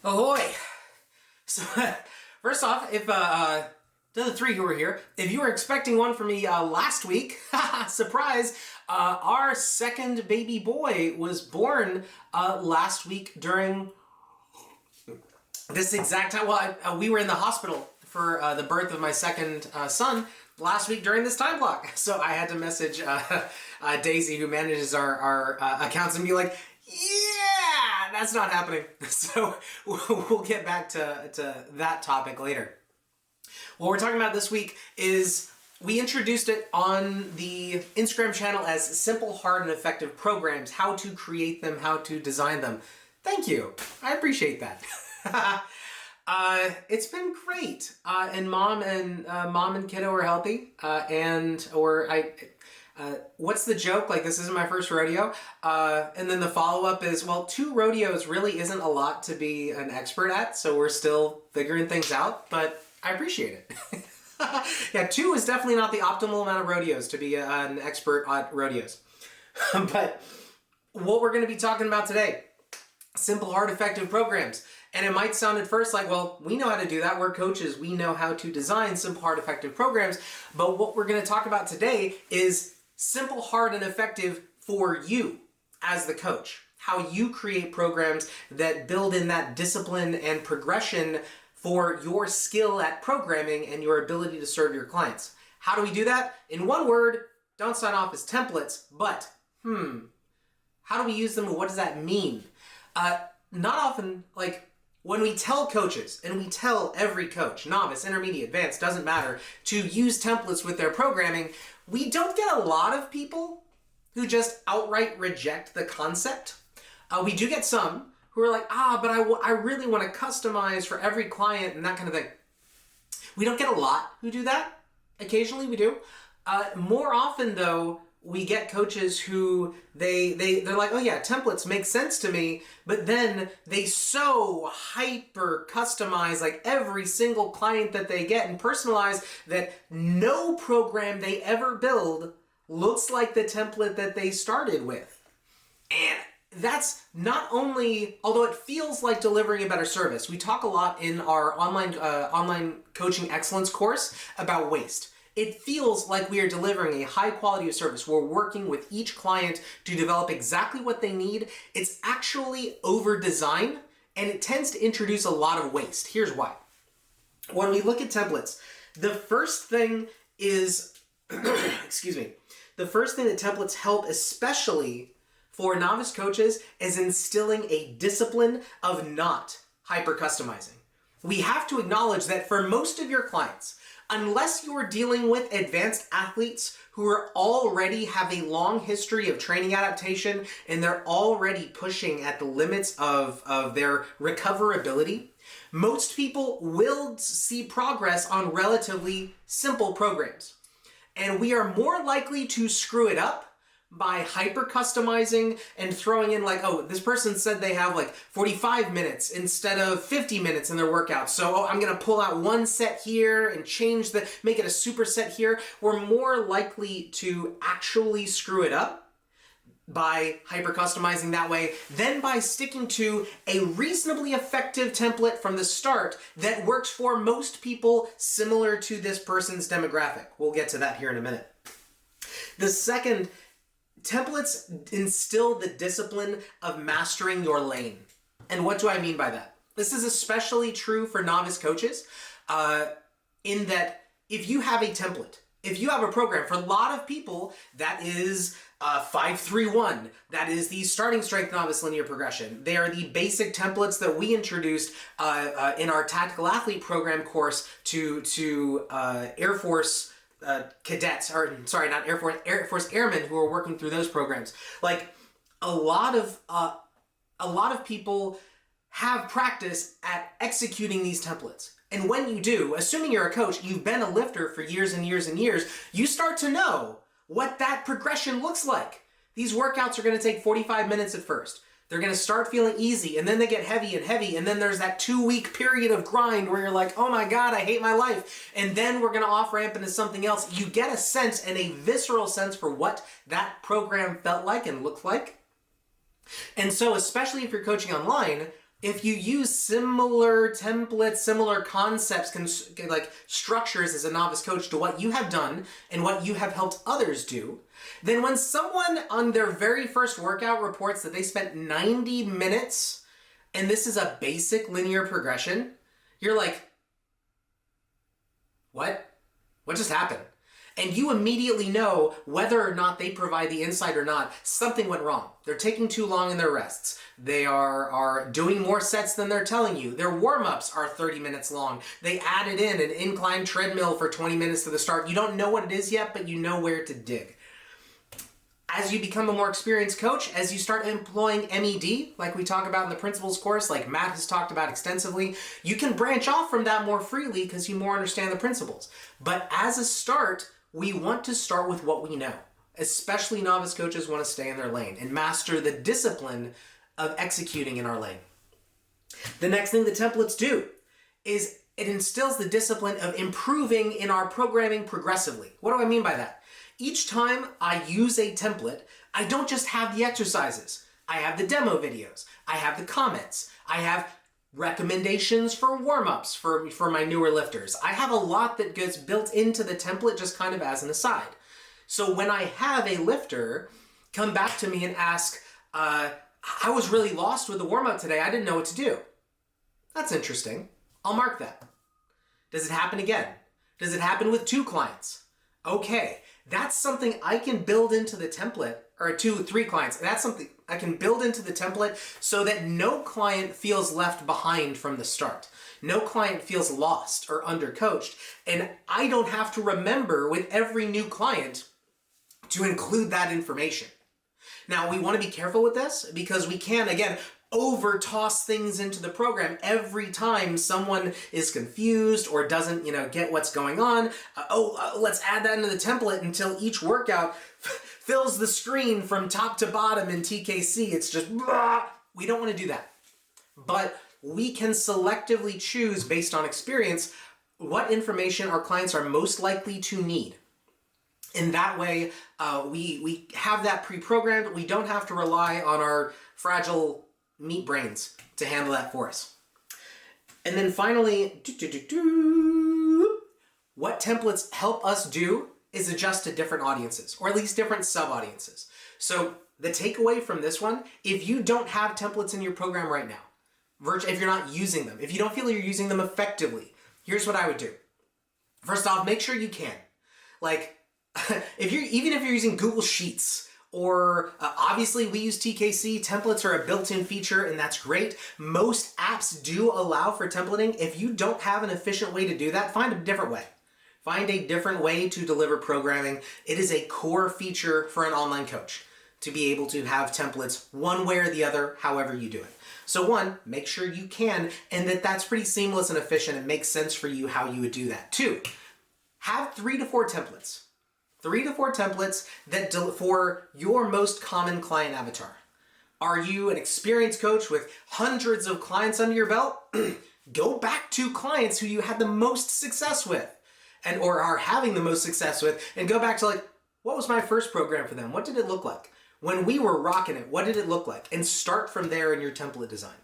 Ahoy! So, first off, if to the three who were here, if you were expecting one from me last week, surprise! Our second baby boy was born last week during this exact time. Well, we were in the hospital for the birth of my second son last week during this time block. So I had to message Daisy, who manages our accounts, and be like, yeah, that's not happening. So we'll get back to that topic later. What we're talking about this week is we introduced it on the Instagram channel as simple, hard, and effective programs, how to create them, how to design them. Thank you. I appreciate that. It's been great. And mom and kiddo are healthy. What's the joke? Like, this isn't my first rodeo. And then the follow-up is, well, 2 rodeos really isn't a lot to be an expert at, so we're still figuring things out, but I appreciate it. Yeah, 2 is definitely not the optimal amount of rodeos to be an expert at rodeos. But what we're going to be talking about today, simple, hard, effective programs. And it might sound at first like, well, we know how to do that. We're coaches. We know how to design simple, hard, effective programs. But what we're going to talk about today is simple, hard, and effective for you as the coach. How you create programs that build in that discipline and progression for your skill at programming and your ability to serve your clients. How do we do that? In one word, don't sign off as templates, but how do we use them and what does that mean? Not often, like, when we tell coaches, and we tell every coach, novice, intermediate, advanced, doesn't matter, to use templates with their programming, we don't get a lot of people who just outright reject the concept. We do get some who are like, but I really want to customize for every client and that kind of thing. We don't get a lot who do that. Occasionally we do. More often, though, we get coaches who they're like, oh yeah, templates make sense to me, but then they so hyper customize like every single client that they get and personalize that no program they ever build looks like the template that they started with. And that's not only, although it feels like delivering a better service, we talk a lot in our online coaching excellence course about waste. It feels like we are delivering a high quality of service. We're working with each client to develop exactly what they need. It's actually over design, and it tends to introduce a lot of waste. Here's why. When we look at templates, the first thing is, the first thing that templates help, especially for novice coaches, is instilling a discipline of not hyper customizing. We have to acknowledge that for most of your clients, unless you're dealing with advanced athletes who are already have a long history of training adaptation and they're already pushing at the limits of their recoverability, most people will see progress on relatively simple programs. And we are more likely to screw it up by hyper customizing and throwing in like, oh, this person said they have like 45 minutes instead of 50 minutes in their workout. So I'm going to pull out one set here and make it a superset here. We're more likely to actually screw it up by hyper customizing that way than by sticking to a reasonably effective template from the start that works for most people similar to this person's demographic. We'll get to that here in a minute. The second, templates instill the discipline of mastering your lane. And what do I mean by that? This is especially true for novice coaches, in that if you have a template, if you have a program, for a lot of people, that is 5-3-1. That is the starting strength novice linear progression. They are the basic templates that we introduced in our tactical athlete program course to Air Force cadets, or sorry, not Air Force airmen who are working through those programs. Like, a lot of people have practice at executing these templates. And when you do, assuming you're a coach, you've been a lifter for years and years and years, you start to know what that progression looks like. These workouts are going to take 45 minutes at first. They're going to start feeling easy, and then they get heavy and heavy, and then there's that 2-week period of grind where you're like, oh my God, I hate my life. And then we're going to off-ramp into something else. You get a sense, and a visceral sense, for what that program felt like and looked like. And so, especially if you're coaching online, if you use similar templates, similar concepts, like structures as a novice coach to what you have done and what you have helped others do, then when someone on their very first workout reports that they spent 90 minutes and this is a basic linear progression, you're like, what? What just happened? And you immediately know whether or not they provide the insight or not, something went wrong. They're taking too long in their rests. They are doing more sets than they're telling you. Their warm-ups are 30 minutes long. They added in an incline treadmill for 20 minutes to the start. You don't know what it is yet, but you know where to dig. As you become a more experienced coach, as you start employing MED, like we talk about in the principles course, like Matt has talked about extensively, you can branch off from that more freely because you more understand the principles. But as a start, we want to start with what we know. Especially novice coaches want to stay in their lane and master the discipline of executing in our lane. The next thing the templates do is it instills the discipline of improving in our programming progressively. What do I mean by that? Each time I use a template, I don't just have the exercises. I have the demo videos. I have the comments. I have recommendations for warm-ups for my newer lifters. I have a lot that gets built into the template just kind of as an aside. So when I have a lifter come back to me and ask, I was really lost with the warm-up today. I didn't know what to do. That's interesting. I'll mark that. Does it happen again? Does it happen with 2 clients? Okay, that's something I can build into the template, or 2, 3 clients. That's something I can build into the template so that no client feels left behind from the start. No client feels lost or undercoached, and I don't have to remember with every new client to include that information. Now, we want to be careful with this because we can, again, over-toss things into the program every time someone is confused or doesn't, get what's going on. Let's add that into the template until each workout fills the screen from top to bottom in TKC. It's just, blah. We don't want to do that. But we can selectively choose based on experience what information our clients are most likely to need. In that way, we have that pre-programmed. We don't have to rely on our fragile meat brains to handle that for us. And then finally, what templates help us do is adjust to different audiences, or at least different sub-audiences. So the takeaway from this one, if you don't have templates in your program right now, if you're not using them, if you don't feel you're using them effectively, here's what I would do. First off, make sure you can. Like, even if you're using Google Sheets, or obviously we use TKC, templates are a built-in feature and that's great. Most apps do allow for templating. If you don't have an efficient way to do that, find a different way. Find a different way to deliver programming. It is a core feature for an online coach to be able to have templates one way or the other, however you do it. So 1, make sure you can, and that's pretty seamless and efficient and makes sense for you how you would do that. 2, have 3 to 4 templates. 3 to 4 templates that for your most common client avatar. Are you an experienced coach with hundreds of clients under your belt? Go back to clients who you had the most success with or are having the most success with, and go back to what was my first program for them? What did it look like? When we were rocking it, what did it look like? And start from there in your template design.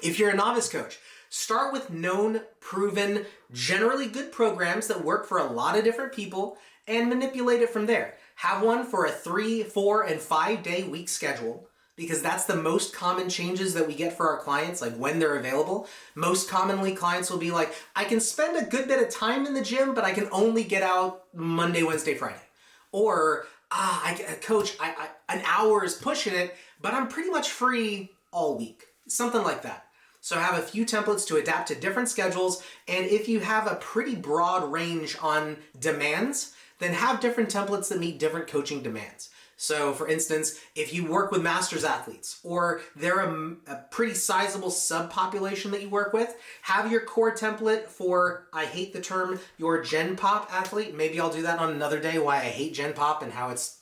If you're a novice coach, start with known, proven, generally good programs that work for a lot of different people and manipulate it from there. Have one for a 3, 4, and 5 day week schedule, because that's the most common changes that we get for our clients, like when they're available. Most commonly, clients will be like, I can spend a good bit of time in the gym, but I can only get out Monday, Wednesday, Friday. Or, coach, an hour is pushing it, but I'm pretty much free all week. Something like that. So have a few templates to adapt to different schedules, and if you have a pretty broad range on demands, then have different templates that meet different coaching demands. So for instance, if you work with masters athletes, or they're a pretty sizable subpopulation that you work with, have your core template for, I hate the term, your Gen Pop athlete. Maybe I'll do that on another day, why I hate Gen Pop and how it's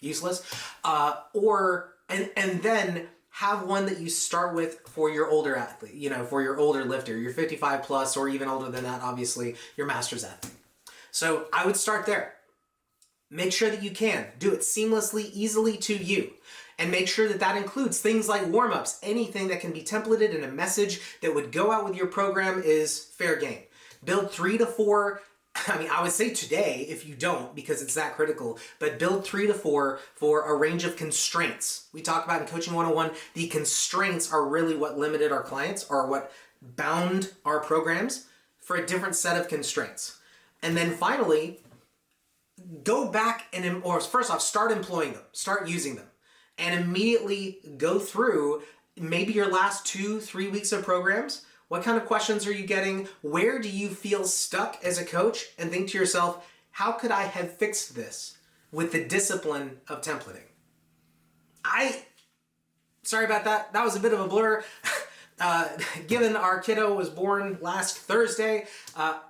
useless. And then have one that you start with for your older athlete, for your older lifter, your 55 plus, or even older than that, obviously, your masters athlete. So I would start there. Make sure that you can do it seamlessly, easily to you. And make sure that that includes things like warm-ups. Anything that can be templated in a message that would go out with your program is fair game. Build 3 to 4, I would say today if you don't, because it's that critical, but build 3 to 4 for a range of constraints. We talk about in Coaching 101, the constraints are really what limited our clients, or what bound our programs, for a different set of constraints. And then finally, go back and, or first off, start employing them, start using them, and immediately go through maybe your last 2-3 weeks of programs. What kind of questions are you getting? Where do you feel stuck as a coach? And think to yourself, how could I have fixed this with the discipline of templating? Sorry about that. That was a bit of a blur. Given our kiddo was born last Thursday,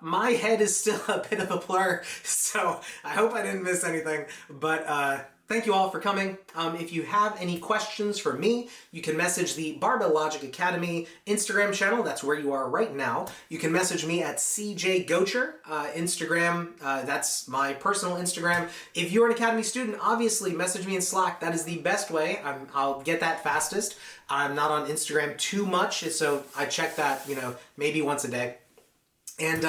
my head is still a bit of a blur, so I hope I didn't miss anything, but thank you all for coming. If you have any questions for me, you can message the Barbell Logic Academy Instagram channel. That's where you are right now. You can message me at CJ Gotcher, Instagram. That's my personal Instagram. If you're an Academy student, obviously message me in Slack. That is the best way. I'll get that fastest. I'm not on Instagram too much, so I check that, maybe once a day. And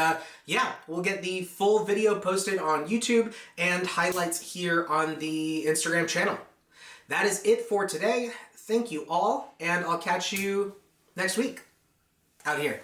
yeah, we'll get the full video posted on YouTube and highlights here on the Instagram channel. That is it for today. Thank you all, and I'll catch you next week out here.